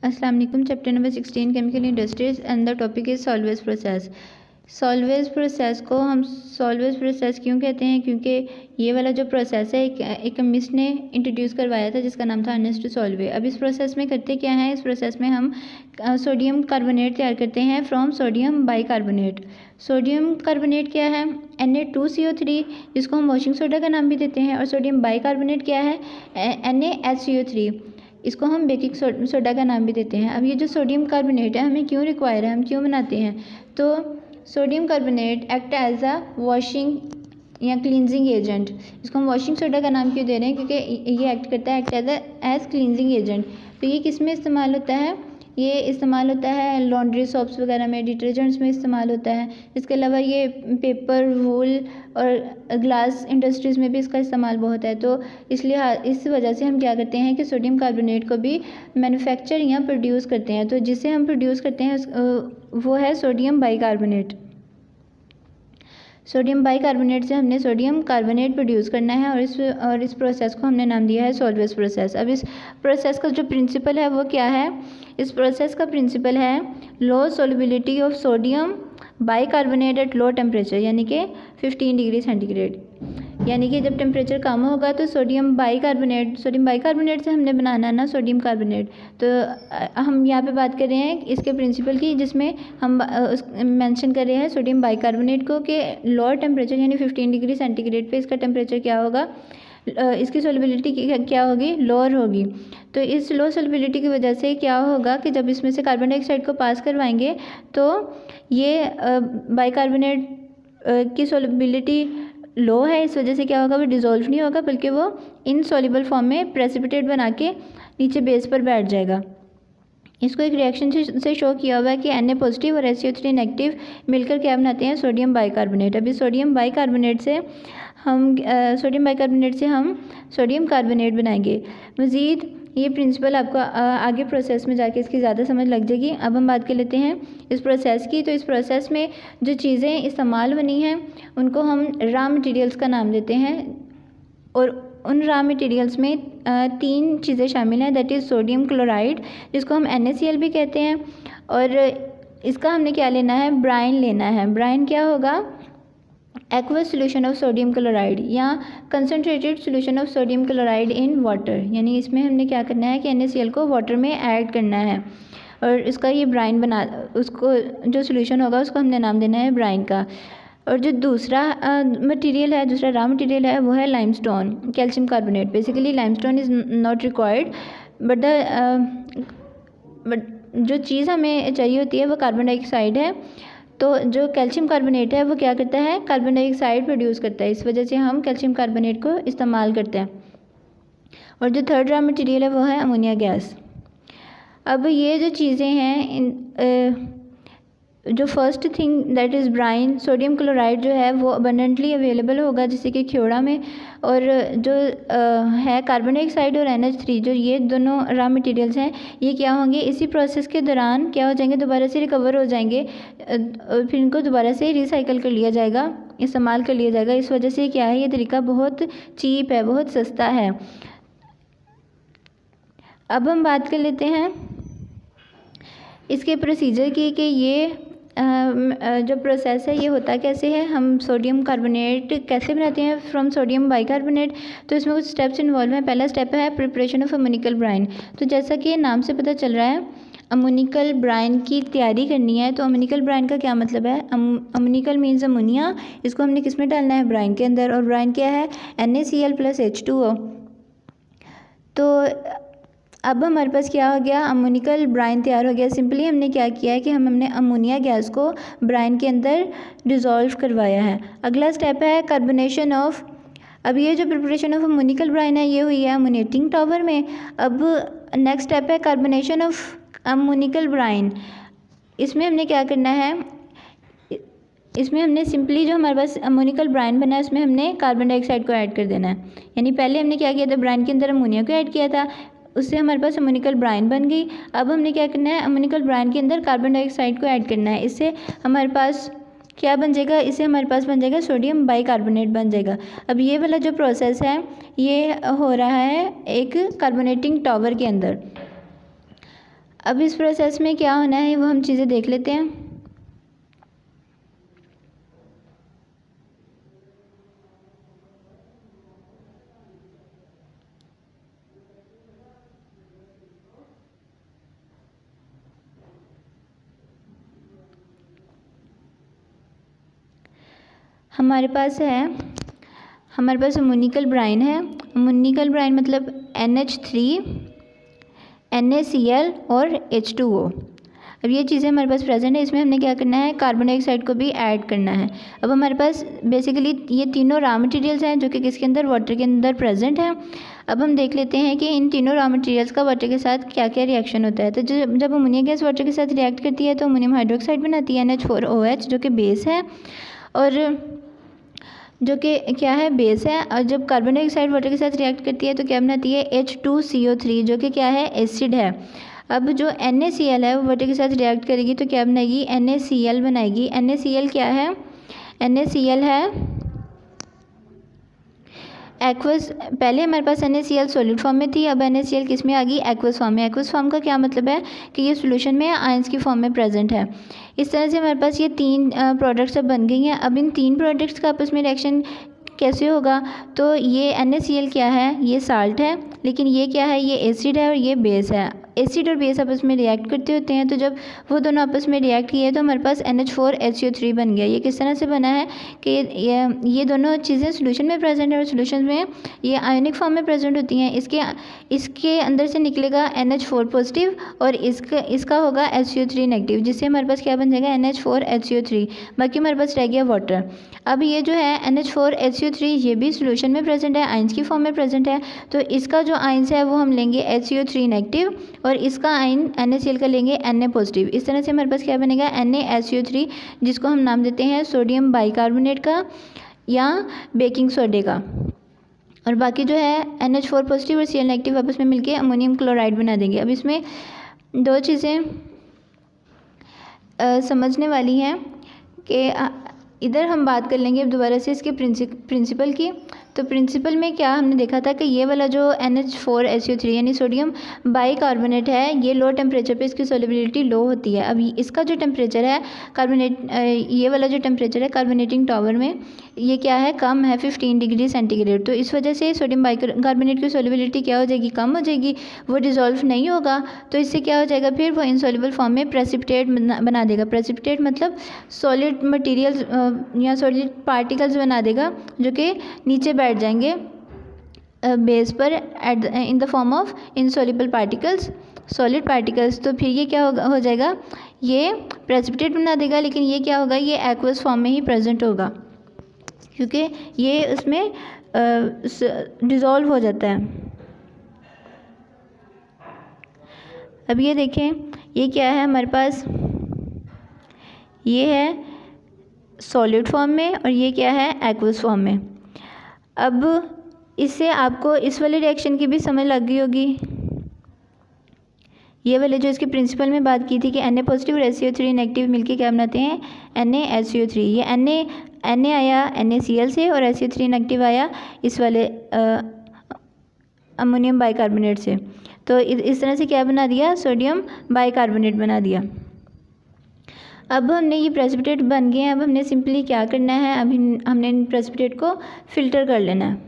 अस्सलाम वालेकुम। Chapter number 16 chemical industries and the topic is salvage process. Salvage process को हम सॉल्वेज प्रोसेस क्यों कहते हैं? क्योंकि ये वाला जो प्रोसेस है एक केमिस्ट ने इंट्रोड्यूस करवाया था जिसका नाम था अर्नेस्ट टोल्वे। अब इस प्रोसेस में करते क्या है, इस प्रोसेस में हम सोडियम कार्बोनेट तैयार करते हैं from sodium bicarbonate. Sodium carbonate क्या है? Na2CO3, जिसको हम वॉशिंग सोडा का नाम भी देते हैं। और सोडियम बाइकार्बोनेट क्या है? NaHCO3, इसको हम बेकिंग सोडा का नाम भी देते हैं। अब ये जो सोडियम कार्बोनेट है हमें क्यों रिक्वायर है, हम क्यों बनाते हैं? तो sodium carbonate act as a washing या क्लींजिंग एजेंट। इसको हम वॉशिंग सोडा का नाम क्यों दे रहे हैं? क्योंकि ये एक्ट करता है एक्ट एज क्लींजिंग एजेंट। तो ये किस में इस्तेमाल होता है? ये इस्तेमाल होता है लॉन्ड्री सोप्स वगैरह में, डिटर्जेंट्स में इस्तेमाल होता है। इसके अलावा ये पेपर, वूल और ग्लास इंडस्ट्रीज़ में भी इसका इस्तेमाल बहुत है। तो इसलिए इस वजह से हम क्या करते हैं कि सोडियम कार्बोनेट को भी मैन्युफैक्चर या प्रोड्यूस करते हैं। तो जिसे हम प्रोड्यूस करते हैं वो है सोडियम बाइकार्बोनेट। सोडियम बाइकार्बोनेट से हमने सोडियम कार्बोनेट प्रोड्यूस करना है और इस प्रोसेस को हमने नाम दिया है सॉल्वेज प्रोसेस। अब इस प्रोसेस का जो प्रिंसिपल है वो क्या है? इस प्रोसेस का प्रिंसिपल है low solubility of sodium bicarbonate at low temperature, यानी कि 15 डिग्री सेंटीग्रेड। यानी कि जब टेम्परेचर कम होगा तो सोडियम बाइकार्बोनेट से हमने बनाना है ना सोडियम कार्बोनेट। तो हम यहाँ पे बात कर रहे हैं इसके प्रिंसिपल की, जिसमें हम मेंशन कर रहे हैं सोडियम बाइकार्बोनेट को कि लोअर टेम्परेचर यानी 15 डिग्री सेंटीग्रेड पे इसका टेम्परेचर क्या होगा, इसकी सोलिबिलिटी क्या होगी, लोअर होगी। तो इस लो सोलिबिलिटी की वजह से क्या होगा कि जब इसमें से कार्बन डाइऑक्साइड को पास करवाएंगे तो ये बाइकार्बोनेट की सोलिबिलिटी लो है, इस वजह से क्या होगा, वो डिज़ोल्व नहीं होगा बल्कि वो इनसॉल्युबल फॉर्म में प्रेसिपिटेट बना के नीचे बेस पर बैठ जाएगा। इसको एक रिएक्शन से शो किया हुआ है कि Na पॉजिटिव और HCO3 नेगेटिव मिलकर क्या बनाते हैं, सोडियम बाइकार्बोनेट। अभी सोडियम बाइकार्बोनेट से हम सोडियम कार्बोनेट बनाएंगे। मज़ीद ये प्रिंसिपल आपको आगे प्रोसेस में जाके इसकी ज़्यादा समझ लग जाएगी। अब हम बात कर लेते हैं इस प्रोसेस की। तो इस प्रोसेस में जो चीज़ें इस्तेमाल बनी हैं उनको हम रॉ मटेरियल्स का नाम देते हैं और उन रॉ मटेरियल्स में 3 चीज़ें शामिल हैं, दैट इज़ सोडियम क्लोराइड, जिसको हम NaCl भी कहते हैं। और इसका हमने क्या लेना है, ब्राइन लेना है। ब्राइन क्या होगा, aqueous solution of sodium chloride या concentrated solution of sodium chloride in water. यानी इसमें हमने क्या करना है कि NaCl को वाटर में ऐड करना है और इसका ये ब्राइन उसको जो सोल्यूशन होगा उसको हमने नाम देना है ब्राइन का। और जो दूसरा मटेरियल है, दूसरा रॉ मटेरियल है वो है limestone, calcium carbonate. Basically limestone is not required but जो चीज़ हमें चाहिए होती है वो कार्बन डाइऑक्साइड है। तो जो कैल्शियम कार्बोनेट है वो क्या करता है, कार्बन डाइऑक्साइड प्रोड्यूस करता है, इस वजह से हम कैल्शियम कार्बोनेट को इस्तेमाल करते हैं। और जो थर्ड रॉ मटेरियल है वो है अमोनिया गैस। अब ये जो चीज़ें हैं, जो first thing that is brine, sodium chloride जो है वो अबंडेंटली अवेलेबल होगा जैसे कि ख्योड़ा में। और जो है कार्बन डाइऑक्साइड और NH3, जो ये दोनों रॉ मटेरियल्स हैं, ये क्या होंगे, इसी प्रोसेस के दौरान क्या हो जाएंगे, दोबारा से रिकवर हो जाएंगे और फिर इनको दोबारा से रिसाइकल कर लिया जाएगा, इस्तेमाल कर लिया जाएगा। इस वजह से क्या है, ये तरीका बहुत चीप है, बहुत सस्ता है। अब हम बात कर लेते हैं इसके प्रोसीजर की कि ये जो प्रोसेस है ये होता कैसे है, हम सोडियम कार्बोनेट कैसे बनाते हैं फ्रॉम सोडियम बाइकार्बोनेट। तो इसमें कुछ स्टेप्स इन्वॉल्व हैं। पहला स्टेप है प्रिपरेशन ऑफ अमोनिकल ब्राइन। तो जैसा कि नाम से पता चल रहा है अमोनिकल ब्राइन की तैयारी करनी है। तो अमोनिकल ब्राइन का क्या मतलब है, अमोनिकल मीन्स अमोनिया, इसको हमने किस में डालना है, ब्राइन के अंदर। और ब्राइन क्या है, NaCl + H2O। तो अब हमारे पास क्या हो गया, अमोनिकल ब्राइन तैयार हो गया। सिंपली हमने क्या किया है कि हमने अमोनिया गैस को ब्राइन के अंदर डिज़ोल्व करवाया है। अगला स्टेप है कार्बोनेशन ऑफ। अब ये जो प्रिपरेशन ऑफ अमोनिकल ब्राइन है ये हुई है अमोनेटिंग टॉवर में। अब नेक्स्ट स्टेप है कार्बोनेशन ऑफ अमोनिकल ब्राइन। इसमें हमने क्या करना है, इसमें हमने सिंपली जो हमारे पास अमोनिकल ब्राइन बना है उसमें हमने कार्बन डाइऑक्साइड को ऐड कर देना है। यानी पहले हमने क्या किया था, ब्राइन के अंदर अमोनिया को ऐड किया था, उससे हमारे पास अमोनिकल ब्राइन बन गई। अब हमने क्या करना है, अमोनिकल ब्राइन के अंदर कार्बन डाइऑक्साइड को ऐड करना है। इससे हमारे पास क्या बन जाएगा, इससे हमारे पास बन जाएगा सोडियम बाइकार्बोनेट बन जाएगा। अब ये वाला जो प्रोसेस है ये हो रहा है एक कार्बोनेटिंग टॉवर के अंदर। अब इस प्रोसेस में क्या होना है वो हम चीज़ें देख लेते हैं। हमारे पास अमोनिकल ब्राइन है। अमोनिकल ब्राइन मतलब NH3 NaCl और H2O। अब ये चीज़ें हमारे पास प्रेजेंट है। इसमें हमने क्या करना है, कार्बन डाइऑक्साइड को भी ऐड करना है। अब हमारे पास बेसिकली ये तीनों रॉ मटेरियल्स हैं जो कि किसके अंदर, वाटर के अंदर प्रेजेंट हैं। अब हम देख लेते हैं कि इन तीनों रॉ मटेरियल्स का वाटर के साथ क्या क्या रिएक्शन होता है। तो जब अमोनिया गैस वाटर के साथ रिएक्ट करती है तो अमोनियम हाइड्रोक्साइड बनाती है NH4OH जो कि बेस है, और जो कि क्या है, बेस है। और जब कार्बन डाइऑक्साइड वाटर के साथ रिएक्ट करती है तो क्या बनाती है, H2CO3 जो कि क्या है, एसिड है। अब जो NaCl है वो वाटर के साथ रिएक्ट करेगी तो क्या बनाएगी, NaCl बनाएगी। NaCl क्या है, NaCl है एक्वस। पहले हमारे पास NaCl सॉलिड फॉर्म में थी, अब NaCl किस में आ गई, एक्वस फॉर्म में। एक्वस फॉर्म का क्या मतलब है कि ये सॉल्यूशन में आयंस की फॉर्म में प्रेजेंट है। इस तरह से हमारे पास ये तीन प्रोडक्ट्स अब बन गई हैं। अब इन तीन प्रोडक्ट्स का आपस में रिएक्शन कैसे होगा, तो ये NaCl क्या है, ये साल्ट है, लेकिन ये क्या है, ये एसिड है और ये बेस है। एसिड और बेस आपस में रिएक्ट करते होते हैं, तो जब वो दोनों आपस में रिएक्ट किए तो हमारे पास NH4HCO3 बन गया। ये किस तरह से बना है कि ये दोनों चीज़ें सॉल्यूशन में प्रेजेंट है और सॉल्यूशन में ये आयनिक फॉर्म में प्रेजेंट होती हैं। इसके अंदर से निकलेगा NH4 पॉजिटिव और इसका होगा HCO3 नेगेटिव, जिससे हमारे पास क्या बन जाएगा, NH4HCO3। बाकी हमारे पास रह गया वाटर। अब ये जो है NH4HCO3 ये भी सॉल्यूशन में प्रेजेंट है, आयंस की फॉर्म में प्रेजेंट है। तो इसका जो आयंस है वो हम लेंगे HCO3 नेगेटिव और इसका आयन NaCl का लेंगे Na पॉजिटिव। इस तरह से हमारे पास क्या बनेगा, NaSCO3, जिसको हम नाम देते हैं सोडियम बाइकार्बोनेट का या बेकिंग सोडे का। और बाकी जो है NH4 पॉजिटिव और Cl नेगेटिव आपस में मिलके अमोनियम क्लोराइड बना देंगे। अब इसमें दो चीज़ें समझने वाली हैं कि इधर हम बात कर लेंगे अब दोबारा से इसके प्रिंसिपल की। तो प्रिंसिपल में क्या हमने देखा था कि ये वाला जो NH4SO3 यानी सोडियम बाइकार्बोनेट है, ये लो टेम्परेचर पे इसकी सोलिबिलिटी लो होती है। अब इसका जो टेम्परेचर है ये वाला जो टेम्परेचर है कार्बोनेटिंग टावर में, ये क्या है, कम है 15 डिग्री सेंटीग्रेड। तो इस वजह से सोडियम बाइकार्बोनेट की सोलिबिलिटी क्या हो जाएगी, कम हो जाएगी, वो डिज़ोल्व नहीं होगा। तो इससे क्या हो जाएगा, फिर वो इनसॉल्युबल फॉर्म में प्रेसिपिटेट बना देगा। प्रेसिपिटेट मतलब सॉलिड मटीरियल्स या सॉलिड पार्टिकल्स बना देगा जो कि नीचे बैठ जाएंगे बेस पर in the form of insoluble particles, solid particles. तो फिर ये क्या हो जाएगा, ये प्रेसिपिटेट बना देगा, लेकिन ये क्या होगा, ये एक्वस फॉर्म में ही प्रेजेंट होगा क्योंकि ये उसमें डिज़ोल्व हो जाता है। अब ये देखें, ये क्या है हमारे पास, ये है सॉलिड फॉर्म में और ये क्या है, एक्वस फॉर्म में। अब इससे आपको इस वाले रिएक्शन की भी समझ लग गई होगी। ये वाले जो इसके प्रिंसिपल में बात की थी कि Na पॉजिटिव और SCO3 नेगेटिव मिलके क्या बनाते हैं, NaSCO3। ये Na आया NaCl से और SCO3 नेगेटिव आया इस वाले अमोनियम बाइकार्बोनेट से। तो इस तरह से क्या बना दिया, सोडियम बाइकार्बोनेट बना दिया। अब हमने ये प्रेसिपिटेट बन गए हैं। अब हमने सिंपली क्या करना है, अभी हमने इन प्रेसिपिटेट को फ़िल्टर कर लेना है।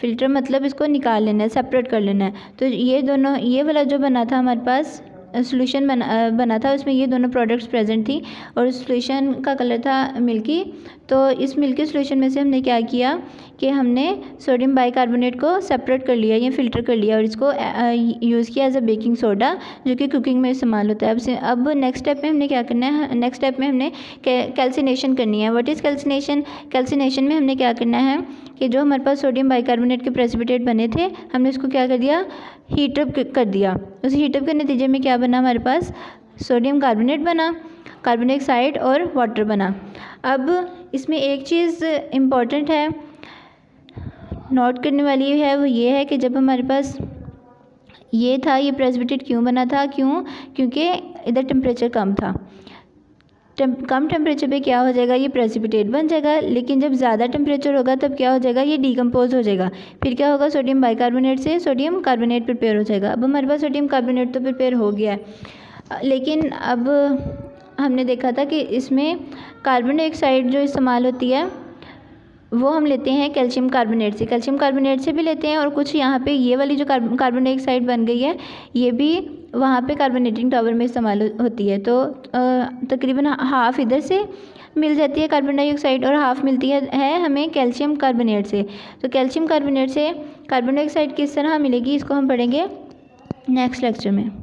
फ़िल्टर मतलब इसको निकाल लेना है, सेपरेट कर लेना है। तो ये दोनों, ये वाला जो बना था हमारे पास सॉल्यूशन बना था, उसमें ये दोनों प्रोडक्ट्स प्रेजेंट थी और सॉल्यूशन का कलर था मिल्की। तो इस मिल्की सॉल्यूशन में से हमने क्या किया कि हमने सोडियम बाइकार्बोनेट को सेपरेट कर लिया या फ़िल्टर कर लिया और इसको यूज़ किया एज अ बेकिंग सोडा, जो कि कुकिंग में इस्तेमाल होता है। अब नेक्स्ट स्टेप में हमने क्या करना है, नेक्स्ट स्टेप में हमने कैल्सिनेशन करनी है। व्हाट इज़ कैल्सिनेशन, कैल्सिनेशन में हमने क्या करना है कि जो हमारे पास सोडियम बाइकार्बोनेट के प्रेसिपिटेट बने थे, हमने उसको क्या कर दिया, हीटअप कर दिया। उस हीटअप के नतीजे में क्या बना हमारे पास, सोडियम कार्बोनेट बना, कार्बन डाइऑक्साइड और वाटर बना। अब इसमें एक चीज़ इम्पॉर्टेंट है, नोट करने वाली है, वो ये है कि जब हमारे पास ये था, ये प्रेसिपिटेट क्यों बना था, क्योंकि इधर टेम्परेचर कम था। कम टेम्परेचर पे क्या हो जाएगा, ये प्रेसिपिटेट बन जाएगा। लेकिन जब ज़्यादा टेम्परेचर होगा तब क्या हो जाएगा, ये डिकम्पोज हो जाएगा। फिर क्या होगा, सोडियम बाइकार्बोनेट से सोडियम कार्बोनेट प्रिपेयर हो जाएगा। अब हमारे पास सोडियम कार्बोनेट तो प्रिपेयर हो गया है। लेकिन अब हमने देखा था कि इसमें कार्बन डाइऑक्साइड जो इस्तेमाल होती है वो हम लेते हैं कैल्शियम कार्बोनेट से, कैल्शियम कार्बोनेट से भी लेते हैं, और कुछ यहाँ पे ये वाली जो कार्बन डाइऑक्साइड बन गई है ये भी वहाँ पे कार्बोनेटिंग टावर में इस्तेमाल होती है। तो तकरीबन हाफ़ इधर से मिल जाती है कार्बन डाइऑक्साइड और हाफ़ मिलती है हमें कैल्शियम कार्बोनेट से। तो कैल्शियम कार्बोनेट से कार्बन डाइऑक्साइड किस तरह मिलेगी इसको हम पढ़ेंगे नेक्स्ट लेक्चर में।